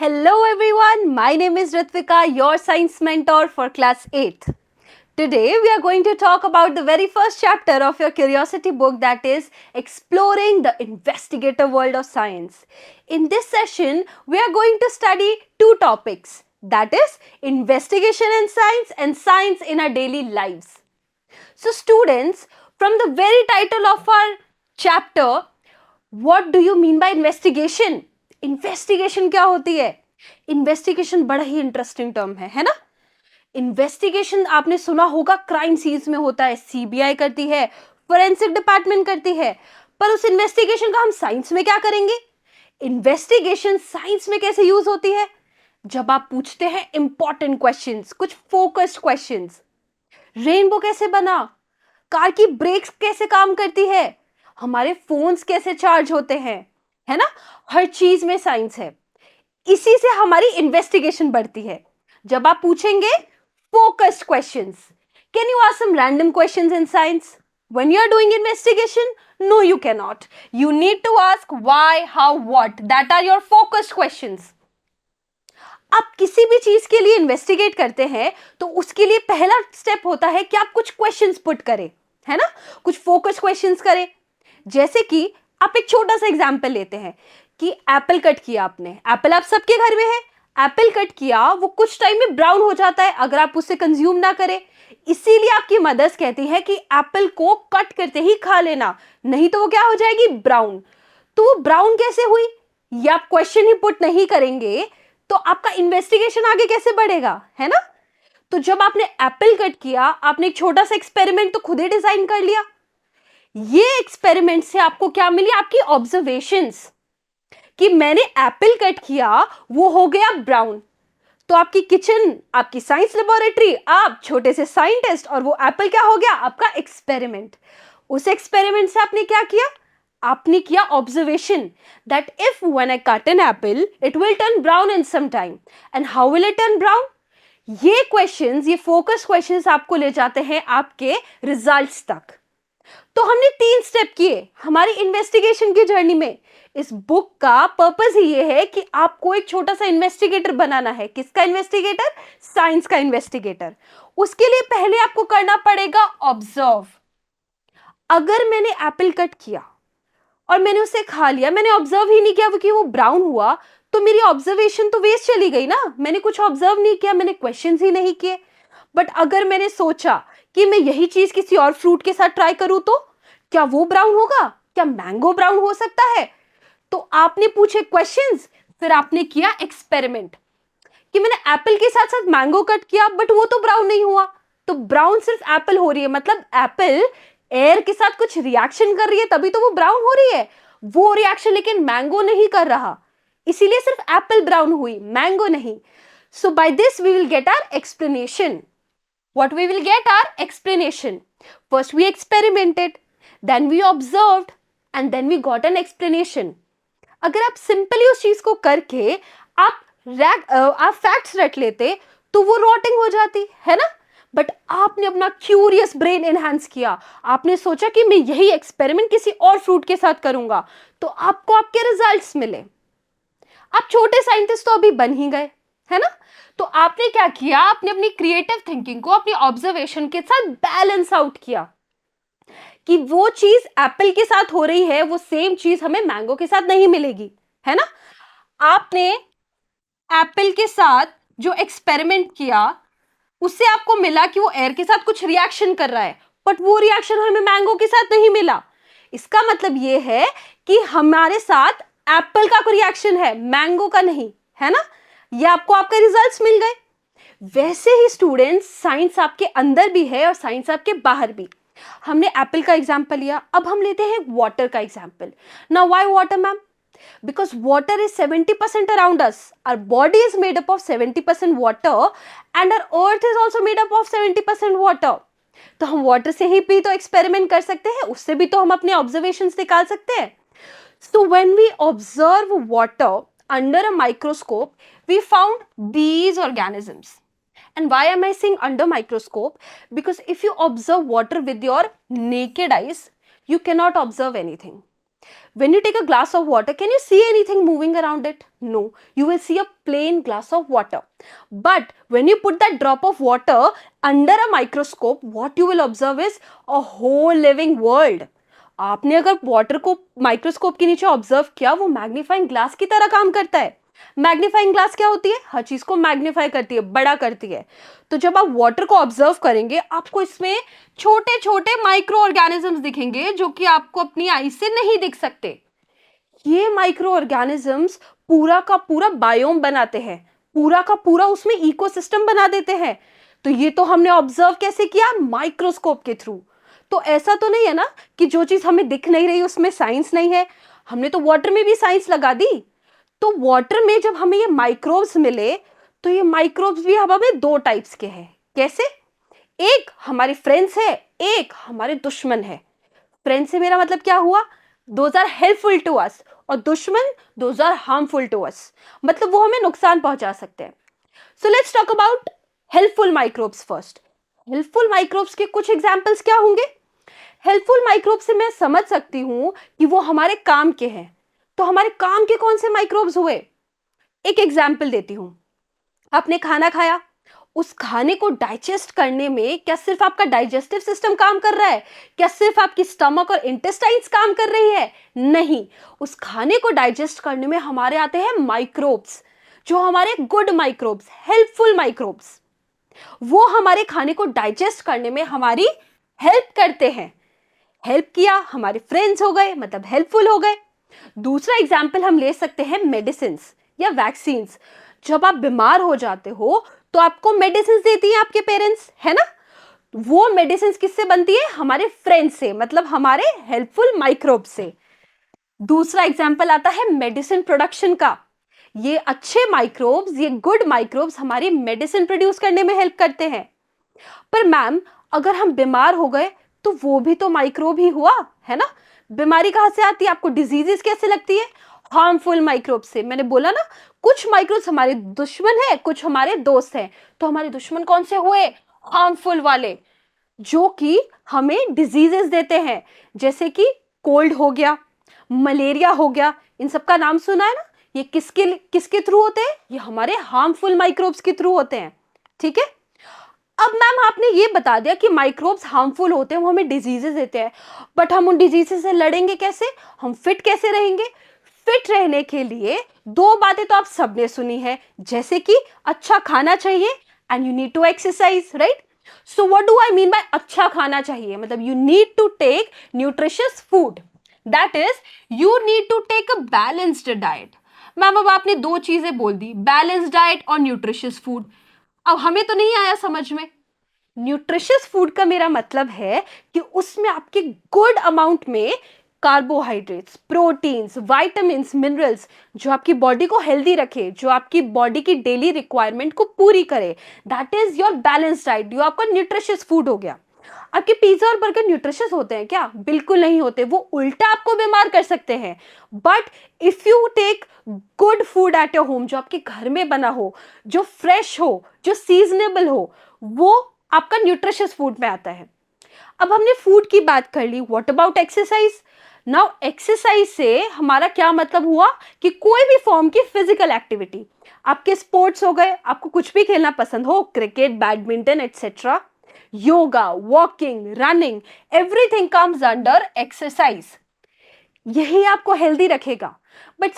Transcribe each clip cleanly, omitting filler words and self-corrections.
Hello everyone, my name is Ritvika, your science mentor for class 8th. Today we are going to talk about the very first chapter of your curiosity book, that is Exploring the Investigative World of Science. In this session, we are going to study two topics, that is investigation in science and science in our daily lives. So students, from the very title of our chapter, what do you mean by investigation? Investigation क्या होती है? Investigation बड़ा ही interesting term है ना? Investigation आपने सुना होगा crime scenes में होता है, सीबीआई करती है, फोरेंसिक डिपार्टमेंट करती है, पर उस इन्वेस्टिगेशन का हम साइंस में क्या करेंगे? इन्वेस्टिगेशन साइंस में कैसे यूज होती है? जब आप पूछते हैं इंपॉर्टेंट क्वेश्चंस, कुछ फोकस्ड क्वेश्चंस। रेनबो कैसे बना? कार की ब्रेक्स कैसे काम करती है? हमारे फोन्स कैसे चार्ज होते हैं? है ना? हर चीज में साइंस है। इसी से हमारी इन्वेस्टिगेशन बढ़ती है। जब आप पूछेंगे focused questions, can you ask some random questions in science when you are doing investigation? No, you can not. You need to ask why, how, what. That are your focused questions. आप किसी भी चीज के लिए investigate करते हैं तो उसके लिए पहला स्टेप होता है कि आप कुछ क्वेश्चंस पुट करें, है ना? कुछ फोकस क्वेश्चंस करें। जैसे कि आप एक छोटा सा एग्जांपल लेते हैं कि एप्पल कट किया आपने। एप्पल आप सबके घर में है। एप्पल कट किया, वो कुछ टाइम में ब्राउन हो जाता है अगर आप उसे कंज्यूम ना करें। इसीलिए आपकी मदर्स कहती है कि एप्पल को कट करते ही खा लेना, नहीं तो वो क्या हो जाएगी? ब्राउन। तो वो ब्राउन कैसे हुई? ये आप क्वेश्चन ही पुट नहीं करेंगे तो आपका इन्वेस्टिगेशन आगे कैसे बढ़ेगा, है ना? तो जब आपने एप्पल कट किया, आपने एक छोटा सा एक्सपेरिमेंट तो खुद ही डिजाइन कर लिया। ये एक्सपेरिमेंट से आपको क्या मिली? आपकी ऑब्जर्वेशंस कि मैंने एप्पल कट किया, वो हो गया ब्राउन। तो आपकी किचन, आपकी साइंस लेबोरेटरी, आप छोटे से साइंटिस्ट, और वो एप्पल क्या हो गया? आपका एक्सपेरिमेंट। उस एक्सपेरिमेंट से आपने क्या किया? आपने किया observation that if when I cut an apple it will turn brown in some time, and how will it turn brown? ये क्वेश्चंस, ये फोकस क्वेश्चंस आपको ले जाते हैं आपके रिजल्ट्स तक। तो हमने 3 स्टेप किए हमारी इन्वेस्टिगेशन की जर्नी में। इस बुक का पर्पस ही ये है कि आपको एक छोटा सा इन्वेस्टिगेटर बनाना है। किसका इन्वेस्टिगेटर? साइंस का इन्वेस्टिगेटर। उसके लिए पहले आपको करना पड़ेगा ऑब्जर्व। अगर मैंने एप्पल कट किया और मैंने उसे खा लिया, मैंने ऑब्जर्व ही नहीं किया कि वो ब्राउन हुआ, तो मेरी ऑब्जर्वेशन तो वेस्ट चली गई ना। मैंने कुछ ऑब्जर्व नहीं किया, मैंने क्वेश्चंस ही नहीं किए। बट अगर मैंने सोचा कि मैं यही चीज किसी और फ्रूट के साथ ट्राई करूं, तो क्या वो ब्राउन होगा? क्या मैंगो ब्राउन हो सकता है? तो आपने पूछे क्वेश्चंस, फिर आपने किया एक्सपेरिमेंट कि मैंने एप्पल के साथ साथ मैंगो कट किया, बट वो तो ब्राउन नहीं हुआ। तो ब्राउन सिर्फ एप्पल हो रही है, मतलब एप्पल एयर के साथ कुछ रिएक्शन कर रही है तभी तो वो ब्राउन हो रही है। वो रिएक्शन लेकिन मैंगो नहीं कर रहा, इसीलिए सिर्फ एप्पल ब्राउन हुई, मैंगो नहीं। So by this we will get our explanation. What we will get our explanation. First we experimented, then we observed, and then we got an explanation. अगर आप सिंपली उस चीज को करके आप फैक्ट्स रट लेते तो वो रॉटिंग हो जाती, है ना? बट आपने अपना क्यूरियस ब्रेन एनहांस किया। आपने सोचा कि मैं यही एक्सपेरिमेंट किसी और फ्रूट के साथ करूंगा, तो आपको आपके रिजल्ट्स मिले। आप छोटे साइंटिस्ट तो अभी बन ही गए, है ना? तो आपने क्या किया? आपने अपनी क्रिएटिव थिंकिंग को अपनी ऑब्जर्वेशन के साथ बैलेंस आउट किया कि वो चीज एप्पल के साथ हो रही है, वो सेम चीज हमें मैंगो के साथ नहीं मिलेगी, है ना? आपने एप्पल के साथ जो एक्सपेरिमेंट किया उससे आपको मिला कि वो एयर के साथ कुछ रिएक्शन कर रहा है, बट वो रिएक्शन हमें मैंगो के साथ नहीं मिला। इसका मतलब ये है कि हमारे साथ एप्पल का कोई रिएक्शन है, मैंगो का नहीं, है ना? ये आपको आपके रिजल्ट्स मिल गए। वैसे ही स्टूडेंट्स, साइंस आपके अंदर भी है और साइंस आपके बाहर भी। हमने एप्पल का एग्जांपल लिया, अब हम लेते हैं वाटर का example. Now why water, ma'am? Because water is 70% around us. Our body is made up of 70% water and our earth is also made up of 70% water. तो हम वाटर से ही भी तो एक्सपेरिमेंट कर सकते हैं, उससे भी तो हम अपने ऑब्जर्वेशंस निकाल सकते हैं। So when we observe water under a microscope, we found these organisms. And why am I saying under microscope? Because if you observe water with your naked eyes, you cannot observe anything. When you take a glass of water, can you see anything moving around it? No, you will see a plain glass of water. But when you put that drop of water under a microscope, what you will observe is a whole living world. आपने अगर water को microscope के नीचे observe किया, वो magnifying glass की तरह काम करता है. मैग्नीफाइंग ग्लास क्या होती है? हर चीज को मैग्नीफाई करती है, बड़ा करती है. तो जब आप वाटर को ऑब्जर्व करेंगे, आपको इसमें छोटे छोटे माइक्रो ऑर्गेनिजम्स दिखेंगे जो कि आपको अपनी आई से नहीं दिख सकते. ये माइक्रो ऑर्गेनिजम्स पूरा का पूरा बायोम बनाते हैं, पूरा का पूरा उसमें इकोसिस्टम बना देते हैं. तो ये तो हमने ऑब्जर्व कैसे किया? माइक्रोस्कोप के थ्रू. तो ऐसा तो नहीं है ना कि जो चीज हमें दिख नहीं रही उसमें साइंस नहीं है. हमने तो वाटर में भी साइंस लगा दी. तो वाटर में जब हमें ये माइक्रोब्स मिले, तो ये माइक्रोब्स भी अब हमें दो टाइप्स के हैं. कैसे? एक हमारे फ्रेंड्स है, एक हमारे दुश्मन है. फ्रेंड से मेरा मतलब क्या हुआ? Those are helpful to us. और दुश्मन, those are harmful to us. मतलब वो हमें नुकसान पहुंचा सकते हैं. So let's talk about helpful microbes first. Helpful microbes के कुछ एग्जांपल्स क्या होंगे? हेल्पफुल माइक्रोब से मैं समझ सकती हूं कि वो हमारे काम के हैं. तो हमारे काम के कौन से माइक्रोब्स हुए? एक एग्जाम्पल देती हूं. आपने खाना खाया, उस खाने को डाइजेस्ट करने में क्या सिर्फ आपका डाइजेस्टिव सिस्टम काम कर रहा है? क्या सिर्फ आपकी स्टमक और इंटेस्टाइन्स काम कर रही है? नहीं. उस खाने को डाइजेस्ट करने में हमारे आते हैं माइक्रोब्स, जो हमारे गुड माइक्रोब्स, हेल्पफुल माइक्रोब्स. वो हमारे खाने को डाइजेस्ट करने में हमारी हेल्प करते हैं. हेल्प किया, हमारे फ्रेंड्स हो गए, मतलब हेल्पफुल हो गए. दूसरा एग्जाम्पल हम ले सकते हैं मेडिसिन या वैक्सीन्स. जब आप बीमार हो जाते हो तो आपको मेडिसिन देती हैं आपके पेरेंट्स, है ना? वो मेडिसिन किससे बनती है? हमारे फ्रेंड्स से, मतलब हमारे हेल्पफुल माइक्रोब से. दूसरा एग्जाम्पल आता है मेडिसिन प्रोडक्शन का. ये अच्छे माइक्रोब्स, ये गुड माइक्रोब्स हमारी मेडिसिन प्रोड्यूस करने में हेल्प करते हैं. पर मैम, अगर हम बीमार हो गए तो वो भी तो माइक्रोब ही हुआ, है ना? बीमारी कहां से आती है? आपको डिजीजेस कैसे लगती है? हार्मफुल माइक्रोब से. मैंने बोला ना, कुछ माइक्रोब्स हमारे दुश्मन है, कुछ हमारे दोस्त हैं. तो हमारे दुश्मन कौन से हुए? हार्मफुल वाले, जो कि हमें डिजीजेस देते हैं. जैसे कि कोल्ड हो गया, मलेरिया हो गया. इन सब का नाम सुना है ना? ये किसके किसके थ्रू होते हैं? ये हमारे हार्मफुल माइक्रोब्स के थ्रू होते हैं. ठीक है. अब मैम आपने ये बता दिया कि माइक्रोब्स हार्मफुल होते हैं, वो हमें डिजीजेस देते हैं. बट हम उन डिजीजेस से लड़ेंगे कैसे? हम फिट कैसे रहेंगे? फिट रहने के लिए दो बातें तो आप सबने सुनी है, जैसे कि अच्छा खाना चाहिए and you need to exercise, right? So what do I mean by अच्छा खाना चाहिए? मतलब you need to take nutritious food. That is, you need to take a balanced diet. Ma'am अब आपने दो चीजें बोल दी, बैलेंस्ड डाइट और न्यूट्रिशियस फूड. अब हमें तो नहीं आया समझ में. न्यूट्रिशियस फूड का मेरा मतलब है कि उसमें आपके गुड अमाउंट में कार्बोहाइड्रेट्स, प्रोटीन्स, विटामिन्स, मिनरल्स, जो आपकी बॉडी को हेल्दी रखे, जो आपकी बॉडी की डेली रिक्वायरमेंट को पूरी करे. That is your balance diet, जो आपका न्यूट्रिशियस फूड हो गया. आपके पिज्जा और बर्गर न्यूट्रिशियस होते हैं क्या? बिल्कुल नहीं होते. वो उल्टा आपको बीमार कर सकते हैं. But if you take good food at your home, जो आपके घर में बना हो, जो फ्रेश हो, जो सीजनेबल हो, वो आपका न्यूट्रिशियस फूड में आता है. अब हमने फूड की बात कर ली. What about exercise? Now exercise से हमारा क्या मतलब हुआ? कि कोई भी फॉर्म की फिजिकल एक्टिविटी. आपके स्पोर्ट्स हो गए, आपको कुछ भी खेलना पसंद हो, cricket, badminton etcetera, yoga, walking, running, everything comes under exercise. यही आपको हेल्दी रखेगा. But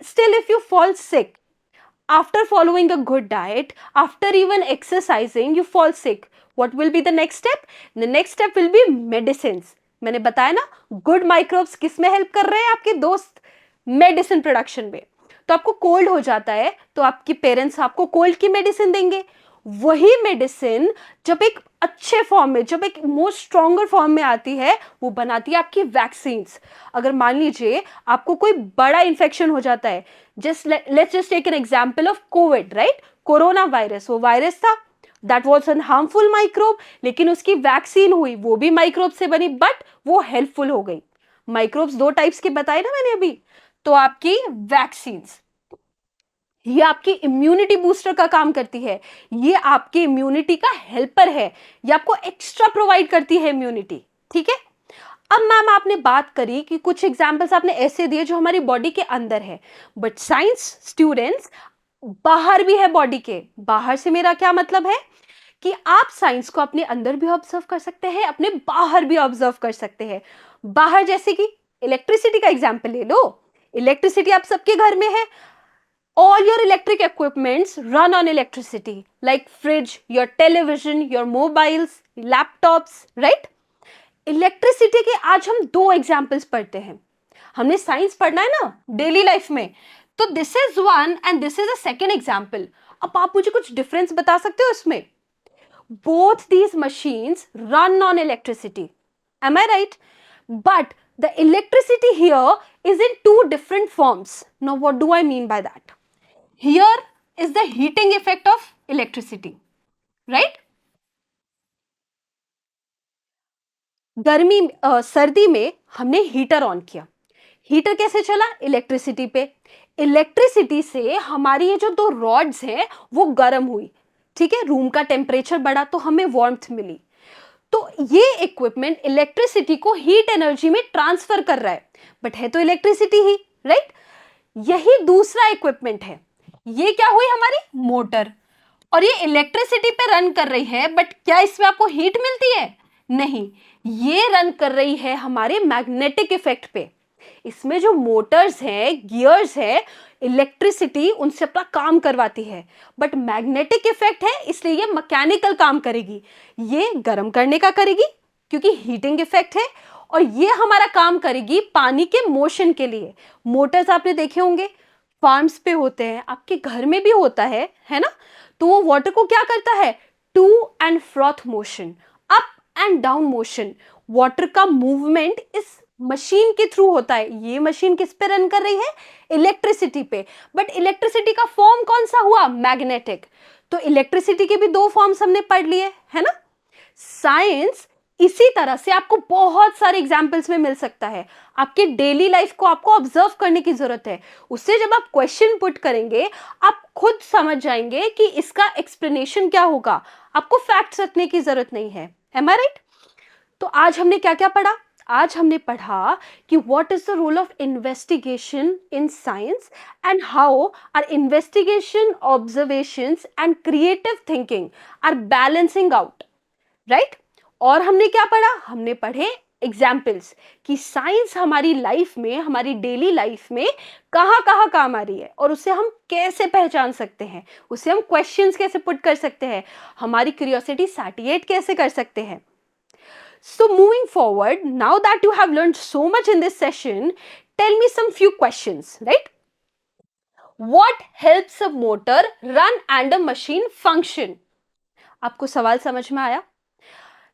still if you fall sick after following a good diet, after even exercising, you fall sick, what will be the next step? The next step will be medicines. मैंने बताया ना, good microbes किस में help कर रहे हैं? आपके दोस्त मेडिसिन प्रोडक्शन में. तो आपको कोल्ड हो जाता है तो आपके पेरेंट्स आपको कोल्ड की मेडिसिन देंगे. वही मेडिसिन जब एक अच्छे फॉर्म में, जब एक मोस्ट स्ट्रॉन्गर फॉर्म में आती है, वो बनाती है आपकी वैक्सीन्स. अगर मान लीजिए आपको कोई बड़ा इन्फेक्शन हो जाता है, let's just take an example of COVID, right? Corona virus, वो वायरस था, that was an harmful microbe, लेकिन उसकी वैक्सीन हुई, वो भी माइक्रोब से बनी, बट वो हेल्पफुल हो गई. माइक्रोब्स दो टाइप्स के बताए ना मैंने अभी. तो आपकी वैक्सीन्स, ये आपकी इम्यूनिटी बूस्टर का काम करती है, ये आपकी इम्यूनिटी का हेल्पर है, ये आपको एक्स्ट्रा प्रोवाइड करती है इम्यूनिटी. ठीक है. अब मैम आपने बात करी कि कुछ एग्जाम्पल्स आपने ऐसे दिए जो हमारी बॉडी के अंदर है, बट साइंस स्टूडेंट्स बाहर भी है बॉडी के। बाहर से मेरा क्या मतलब है कि आप साइंस को अपने अंदर भी ऑब्जर्व कर सकते हैं, अपने बाहर भी ऑब्जर्व कर सकते हैं। बाहर जैसे कि इलेक्ट्रिसिटी का एग्जाम्पल ले लो। इलेक्ट्रिसिटी आप सबके घर में है। All your electric equipments run on electricity, like fridge, your television, your mobiles, laptops, right? Electricity के आज हम दो एग्जाम्पल्स पढ़ते हैं। हमने साइंस पढ़ना है ना डेली लाइफ में, तो this is one and this is a second example. अब आप मुझे कुछ डिफरेंस बता सकते हो इसमें? both these machines run on electricity, am I right? But the electricity here is in two different forms. Now what do I mean by that? Here is the heating effect of electricity, right? सर्दी में हमने heater on किया। Heater कैसे चला? Electricity पे। Electricity से हमारी ये जो दो रॉड्स हैं वो गर्म हुई, ठीक है, रूम का टेम्परेचर बढ़ा तो हमें वार्मथ मिली। तो ये इक्विपमेंट इलेक्ट्रिसिटी को हीट एनर्जी में ट्रांसफर कर रहा है, बट है तो इलेक्ट्रिसिटी ही, राइट? यही दूसरा इक्विपमेंट है। ये क्या हुई? हमारी मोटर। और ये इलेक्ट्रिसिटी पे रन कर रही है, बट क्या इसमें आपको हीट मिलती है? नहीं, ये रन कर रही है हमारे मैग्नेटिक इफेक्ट पे। इसमें जो मोटर्स हैं, गियर्स है, इलेक्ट्रिसिटी उनसे अपना काम करवाती है, बट मैग्नेटिक इफेक्ट है इसलिए ये मैकेनिकल काम करेगी। ये गर्म करने का करेगी क्योंकि हीटिंग इफेक्ट है, और ये हमारा काम करेगी पानी के मोशन के लिए। मोटर्स आपने देखे होंगे, फार्म्स पे होते हैं, आपके घर में भी होता है ना? तो वो वाटर को क्या करता है? To and fro motion, up and down motion, water का मूवमेंट इस मशीन के थ्रू होता है। ये मशीन किस पे रन कर रही है? इलेक्ट्रिसिटी पे। बट इलेक्ट्रिसिटी का फॉर्म कौन सा हुआ? मैग्नेटिक। तो इलेक्ट्रिसिटी के भी दो फॉर्म्स हमने पढ़ लिए, है ना? साइंस इसी तरह से आपको बहुत सारे एग्जाम्पल्स में मिल सकता है। आपके डेली लाइफ को आपको ऑब्जर्व करने की जरूरत है। उससे जब आप क्वेश्चन पुट करेंगे आप खुद समझ जाएंगे कि इसका एक्सप्लेनेशन क्या होगा। आपको फैक्ट्स रखने की जरूरत नहीं है। एम आई राइट? तो आज हमने क्या क्या पढ़ा? आज हमने पढ़ा कि what is the role of investigation in science and how are investigation, observations and creative thinking are balancing out, right? और हमने क्या पढ़ा? हमने पढ़े एग्जाम्पल्स कि साइंस हमारी लाइफ में, हमारी डेली लाइफ में कहाँ कहाँ काम आ रही है और उसे हम कैसे पहचान सकते हैं, उसे हम क्वेश्चंस कैसे पुट कर सकते हैं, हमारी क्यूरियोसिटी सैटिस्फाइड कैसे कर सकते हैं। So moving forward, now that you have learned so much in this session, tell me some few questions, right? What helps a motor run and a machine function? आपको सवाल समझ में आया?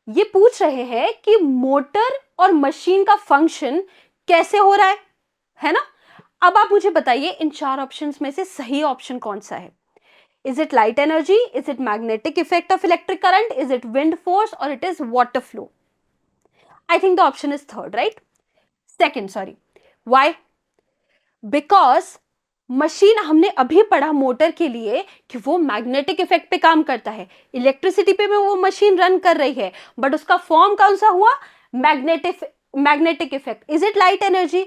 ये पूछ रहे हैं कि मोटर और मशीन का फंक्शन कैसे हो रहा है ना? अब आप मुझे बताइए इन चार ऑप्शंस में से सही ऑप्शन कौन सा है? Is it light energy? Is it magnetic effect of electric current? Is it wind force or it is water flow? I think the option is third, right? Second, sorry. Why? Because machine हमने अभी पढ़ा motor के लिए कि वो magnetic effect पे काम करता है। इलेक्ट्रिसिटी पे में वो मशीन रन कर रही है, बट उसका फॉर्म कौन सा हुआ? Magnetic effect. Is it light energy?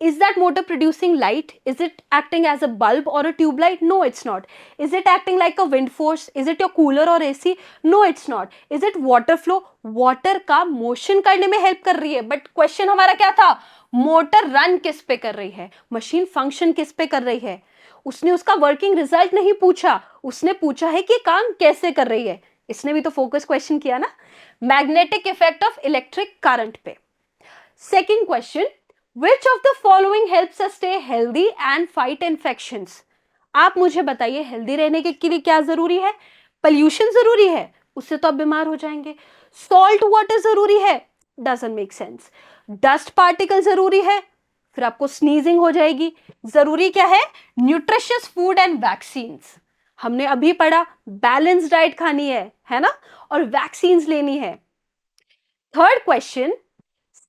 Is that motor producing light? Is it acting as a bulb or a tube light? No, it's not. Is it acting like a wind force? Is it your cooler or AC? No, it's not. Is it water flow? Water का motion करने में help कर रही है, but question हमारा क्या था? Motor run किस पे कर रही है, मशीन फंक्शन किस पे कर रही है। उसने उसका वर्किंग रिजल्ट नहीं पूछा, उसने पूछा है कि काम कैसे कर रही है। इसने भी तो फोकस क्वेश्चन किया ना, magnetic effect of electric current पे। Second question, Which of the following helps us stay healthy and fight infections? आप मुझे बताइए हेल्दी रहने के लिए क्या जरूरी है? पोल्यूशन जरूरी है, उससे तो आप बीमार हो जाएंगे। सॉल्ट वाटर जरूरी है, doesn't make sense. Dust particle जरूरी है, फिर आपको स्नीजिंग हो जाएगी। जरूरी क्या है? Nutritious food and vaccines. हमने अभी पढ़ा बैलेंस डाइट खानी है ना, और वैक्सीन्स लेनी है। Third question,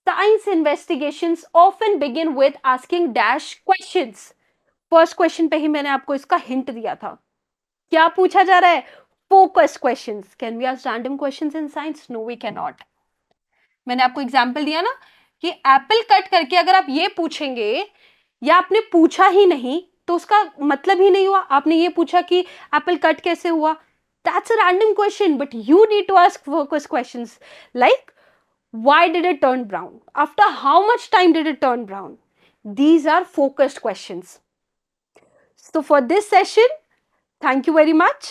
Science investigations often begin with asking dash questions. First question पे ही मैंने आपको इसका हिंट दिया था। क्या पूछा जा रहा है? Focus questions. Can we ask random questions in science? No, we can not. मैंने आपको एग्जांपल दिया ना, कि एप्पल कट करके अगर आप ये पूछेंगे या आपने पूछा ही नहीं तो उसका मतलब ही नहीं हुआ। आपने ये पूछा कि एप्पल कट कैसे हुआ, that's a random question, but you need to ask focus questions like why did it turn brown, after how much time did it turn brown. These are focused questions. So for this session, thank you very much.